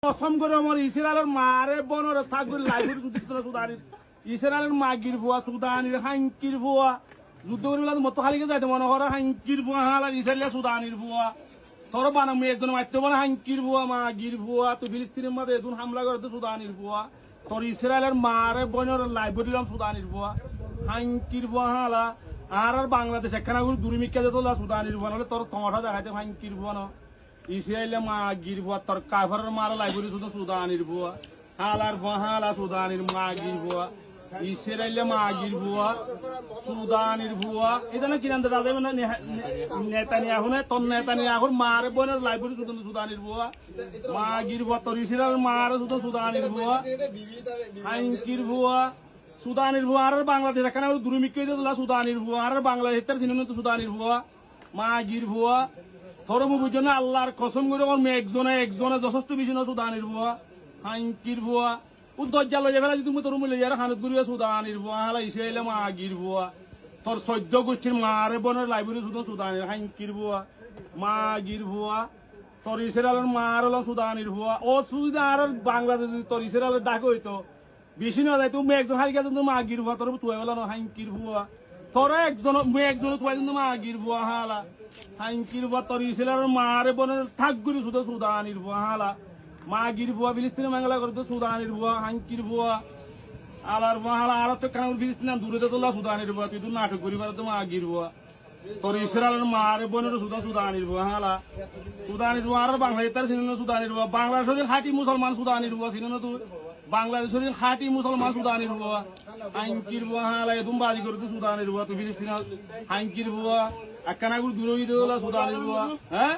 কসম করে আমার ইসরায়েলের মারে বনরে থাকবে লাইব্রেরি সুদানির ইসরায়েলের মাগির ভুয়া সুদানির হাঙ্কির ভুয়া যুদ্ধ করিবার মতো খালিকে যাইতে মনে করে হাঙ্কির ভুয়া হালার ইসরায়েলের সুদানির ভুয়া তোর বানাম একজন মারতে বলে হাঙ্কির ভুয়া মাগির ভুয়া তুই ফিলিস্তিনের মধ্যে একজন হামলা করতে সুদানির ভুয়া তোর ইসরায়েলের মারে বনের লাইব্রেরি সুদানির ভুয়া হাঙ্কির ভুয়া হালা আর বাংলাদেশ একখানা দুর্মিকা যেত সুদানির ভুয়া নাহলে তোর টমাটো দেখাইতে হাঙ্কির ভুয়া ন ইসরায়েলে মাগির ভুয়া তোর কাফারের মারা লাইব্রেরি শুধু সুদানির ভুয়া হালার ভুয়া হালা সুদানির মাগির ভুয়া ইসরায়েলে মাগির ভুয়া সুদানির ভুয়া এটা না কিনান দাদা মানে নেতানিয়াহু না তোর নেতানিয়াহুর মারে বোনের লাইব্রেরি শুধু সুদানির ভুয়া মাগির ভুয়া তোর ইসরায়েলের মারে শুধু সুদানির ভুয়া হাঙ্কির ভুয়া সুদানির ভুয়া আর বাংলাদেশ এখানে দুর্মিকা যেত সুদানির ভুয়া আর বাংলাদেশের চিহ্ন তো সুদানির ভুয়া মাগির ভুয়া ধর্ম বুঝনে আল্লাহর কসম করে আমার একজনে যথেষ্ট বেশি না সুদানির ভুয়া হাঙ্কির ভুয়া উদ্দজ্জা লইয়া ফেলা যদি তোর মিলে যারা হানত করিয়া সুদানির ভুয়া হালা ইসরায়েলে মাগির ভুয়া তোর 14 গোষ্ঠীর মারে বনের লাইব্রেরি শুধু সুদানির হাঙ্কির ভুয়া মাগির ভুয়া তোর ইসরায়েলের মার হলো সুদানির ভুয়া ও সুবিধা আর বাংলাদেশ তোর ইসরায়েলের ডাক হইতো বেশি না যায় তুমি একজন হারিকা কিন্তু মাগির ভুয়া তোর তুই বলো না হাঙ্কির ভুয়া তোরা একজন তুই কিন্তু মাগির ভুয়া হালা হাঙ্কির ভুয়া তোর ইসরায়েলের মারে বনের থাকগুলি শুধু সুদানির ভুয়া হালা মাগির ভুয়া ফিলিস্তিনে মাংলা করতো সুদানির ভুয়া হাঙ্কির ভুয়া আলার ভুয়া হালা আর তো কারণ ফিলিস্তিন দূরে তোলা সুদানির ভুয়া তুই তো নাটক করি পারো তো মাগির ভুয়া তোর ইসরায়েলের মারে বোনের শুধু সুদানির ভুয়া হালা সুদানির ভুয়া আর বাংলাদেশের চিনেন সুদানির ভুয়া বাংলাদেশের খাঁটি মুসলমান সুদানির ভুয়া চিনেন তুই বাংলাদেশের খাঁটি মুসলমান সুদানির ভুয়া হাঙ্কির ভুয়া হালা তুমি বাজি করতো সুদানির ভুয়া তুই ফিলিস্তিন হাঙ্কির ভুয়া একখানা দূরে সুদানির ভুয়া হ্যাঁ